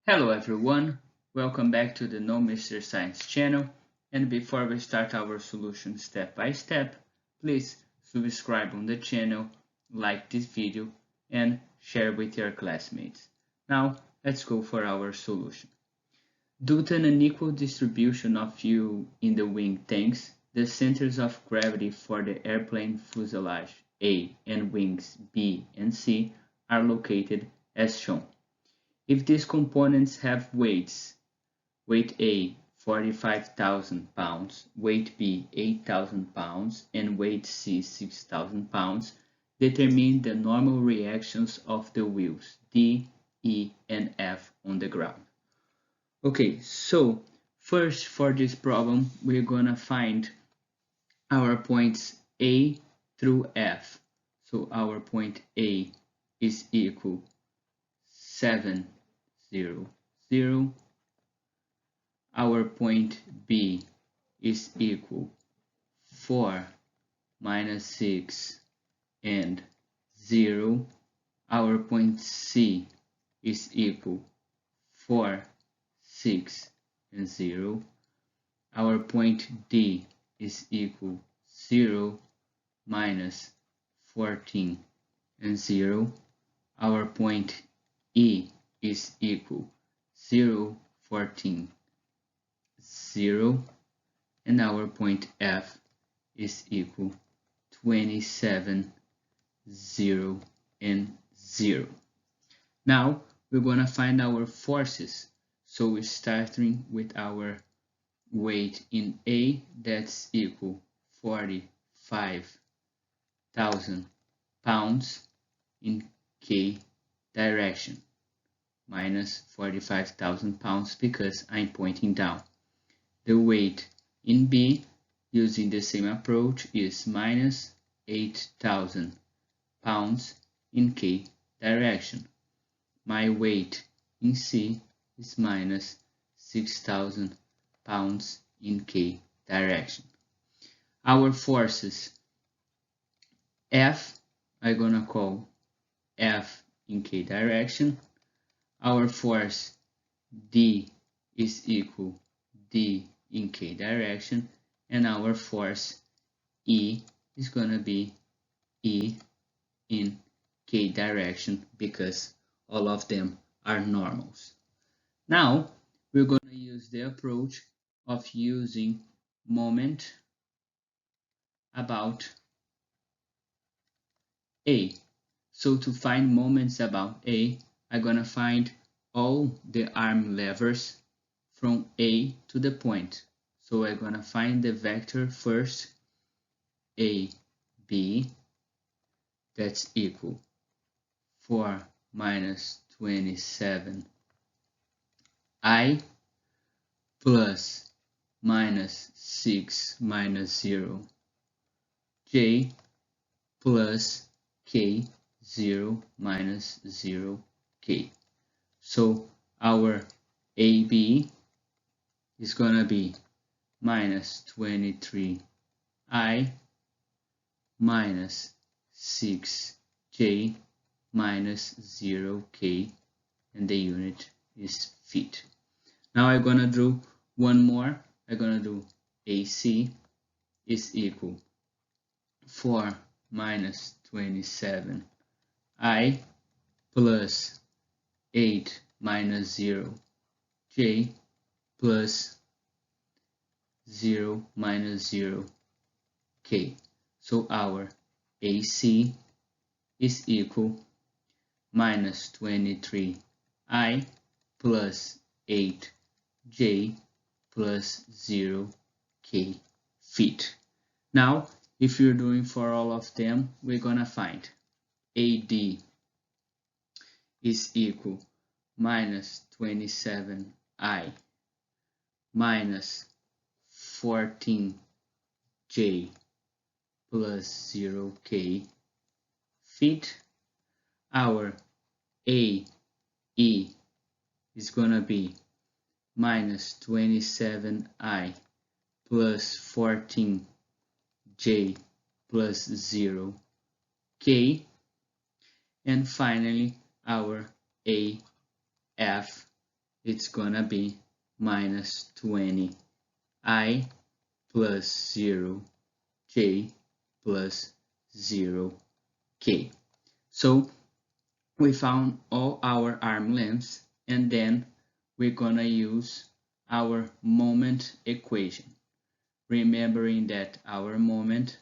Hello everyone, welcome back to the No Mr. Science channel, and before we start our solution step by step, please subscribe on the channel, like this video and share with your classmates. Now let's go for our solution. Due to an unequal distribution of fuel in the wing tanks, the centers of gravity for the airplane fuselage A and wings B and C are located as shown. If these components have weights, weight A 45,000 pounds, weight B 8,000 pounds, and weight C 6,000 pounds, determine the normal reactions of the wheels D, E, and F on the ground. Okay, so first for this problem, we're gonna find our points A through F. So our point A is equal 7, 0, 0. Our point B is equal 4 minus 6 and 0. Our point C is equal 4, 6 and 0. Our point D is equal 0 minus 14 and 0. Our point E is equal 0, 14, 0, and our point F is equal 27, 0, and 0. Now we're going to find our forces. So we're starting with our weight in A, that's equal 45,000 pounds in K direction, minus 45,000 pounds because I'm pointing down. The weight in B, using the same approach, is minus 8,000 pounds in K direction. My weight in C is minus 6,000 pounds in K direction. Our forces F, I'm gonna call F in K direction. Our force D is equal D in K direction, and our force E is gonna be E in K direction because all of them are normals. Now we're going to use the approach of using moment about A. So to find moments about A, I'm going to find all the arm levers from A to the point. So I'm going to find the vector first, A, B, that's equal 4 minus 27 I plus minus 6 minus 0 J plus K 0 minus 0 K. So our AB is gonna be minus 23I minus 6J minus 0K, and the unit is feet. Now I'm gonna do one more. I'm gonna do AC is equal 4 minus 27 I plus 8 minus 0 J plus 0 minus 0 K. So our AC is equal minus 23 I plus 8 J plus 0 K feet. Now, if you're doing for all of them, we're gonna find AD is equal minus 27 I minus 14 J plus 0 K feet. Our AE is gonna be minus 27I plus 14J plus 0K. And finally, our AF it's gonna be minus 20I plus 0J plus 0K. So we found all our arm lengths, and then we're gonna use our moment equation, remembering that our moment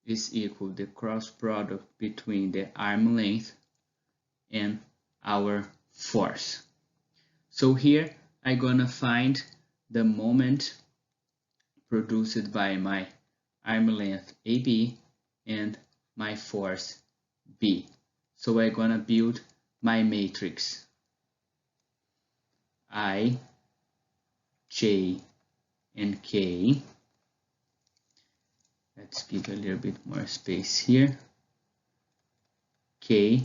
is equal to the cross product between the arm length and our force. So here I'm gonna find the moment produced by my arm length AB and my force B. So I'm gonna build my matrix I, J, and K. Let's give a little bit more space here. K,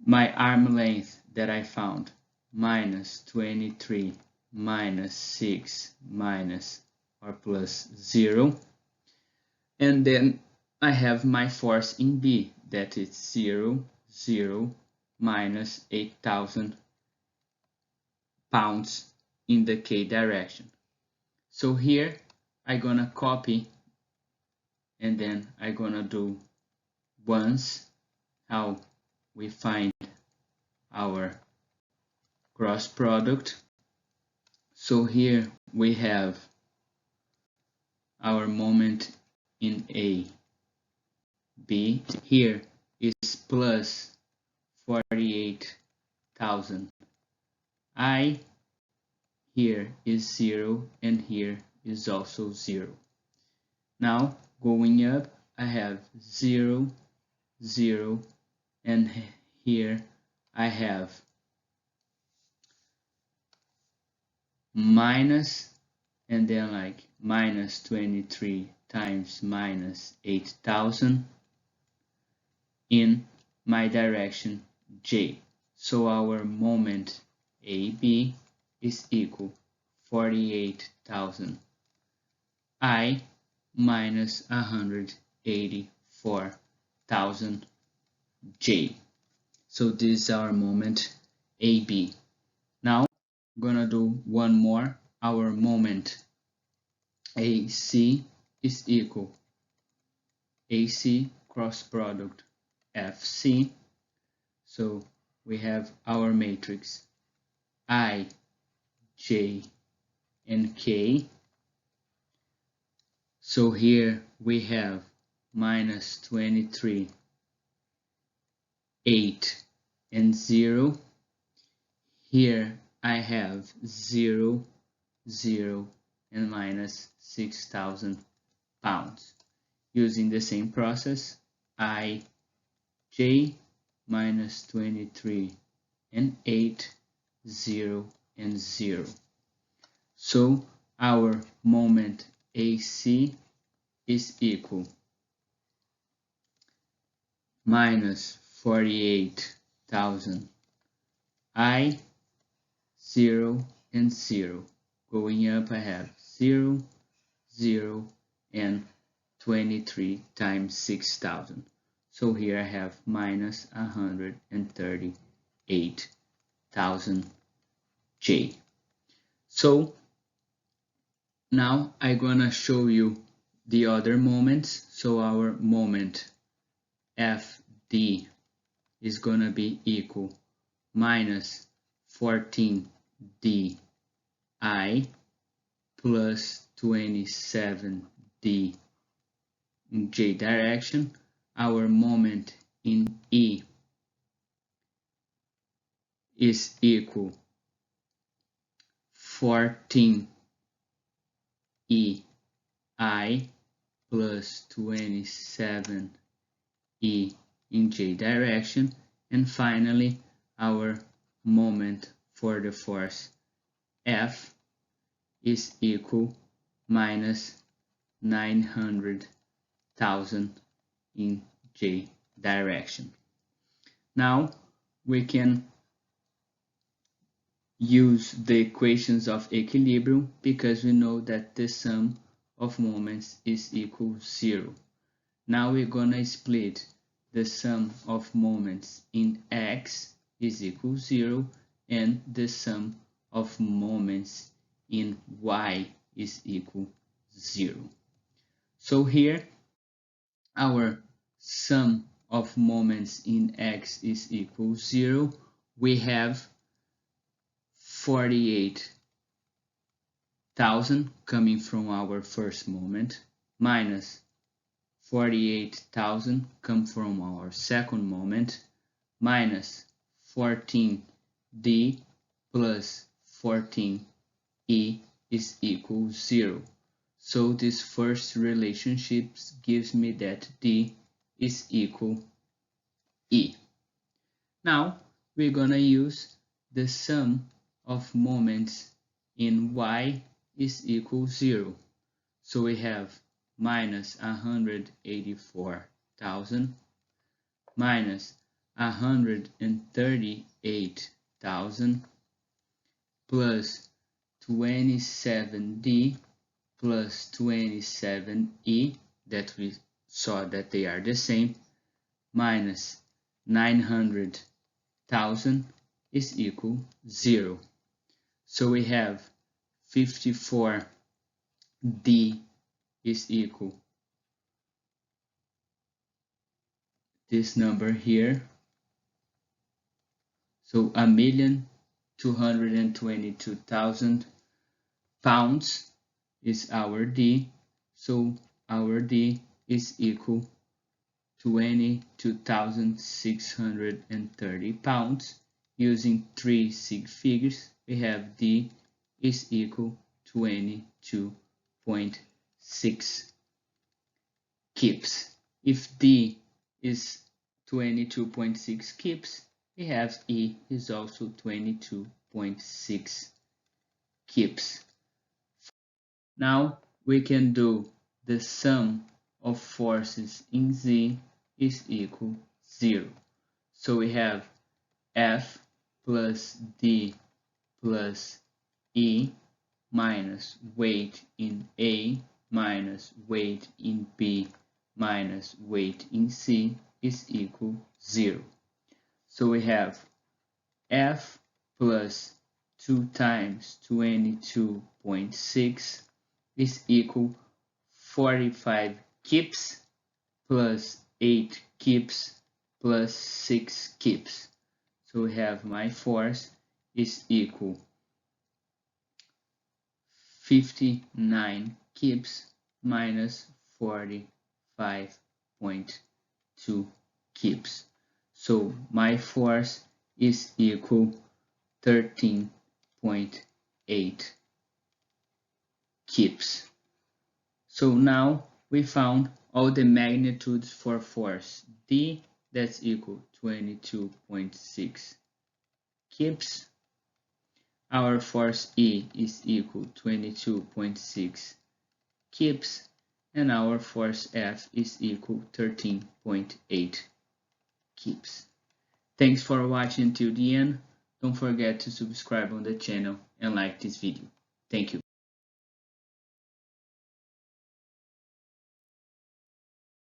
my arm length that I found, minus 23 minus 6 minus or plus 0. And then I have my force in B, that is 0, 0, minus 8,000 pounds in the K direction. So here I'm gonna copy, and then I'm gonna do once how we find our cross product. So here we have our moment in A. B here is plus 48,000. I here is 0, and here is also 0. Now going up, I have 0, 0, and here I have minus, and then like minus 23 times minus 8,000 in my direction J. So our moment AB is equal 48,000 I minus 184,000 J. So this is our moment AB. Now I'm gonna do one more. Our moment AC is equal AC cross product FC. So we have our matrix I, J, and K. So here we have minus 23, 8, and 0. Here I have 0, 0, and minus 6,000 pounds. Using the same process, I, J, minus 23, and 8, 0, and 0. So our moment AC is equal minus 48,000 I, 0, and 0. Going up, I have 0, 0, and 23 times 6,000. So here I have minus 138,000 J. So now I'm gonna show you the other moments. So our moment FD is gonna be equal minus 14 DI plus 27 D in J direction. Our moment in E is equal 14 EI plus 27 E in J direction. And finally, our moment for the force F is equal minus 900,000 in J direction. Now we can use the equations of equilibrium, because we know that the sum of moments is equal to 0. Now we're gonna split the sum of moments in x is equal to 0 and the sum of moments in y is equal 0. So here our sum of moments in x is equal 0. We have 48,000 coming from our first moment minus 48,000 come from our second moment minus 14d plus 14e is equal 0. So this first relationship gives me that d is equal e. Now we're gonna use the sum of moments in y is equal 0. So we have minus 184,000 minus 138,000 plus 27d plus 27e, that we saw that they are the same, minus 900,000 is equal 0. So we have 54d is equal this number here. So 1,222,000 pounds is our D. So our D is equal to 22,630 pounds. Using 3 sig figures, we have D is equal to 22.6 kips. If D is 22.6 kips, we have E is also 22.6 kips. Now we can do the sum of forces in Z is equal 0. So we have F plus D plus E minus weight in A minus weight in B minus weight in C is equal 0. So we have F plus 2 times 22.6 is equal 45 kips plus 8 kips plus 6 kips. So we have my force is equal 59 kips minus 45.2 kips. So my force is equal 13.8 kips. So now we found all the magnitudes for force D, that's equal 22.6 kips. Our force E is equal 22.6 kips, and our force F is equal 13.8 kips. Thanks for watching till the end. Don't forget to subscribe on the channel and like this video. Thank you.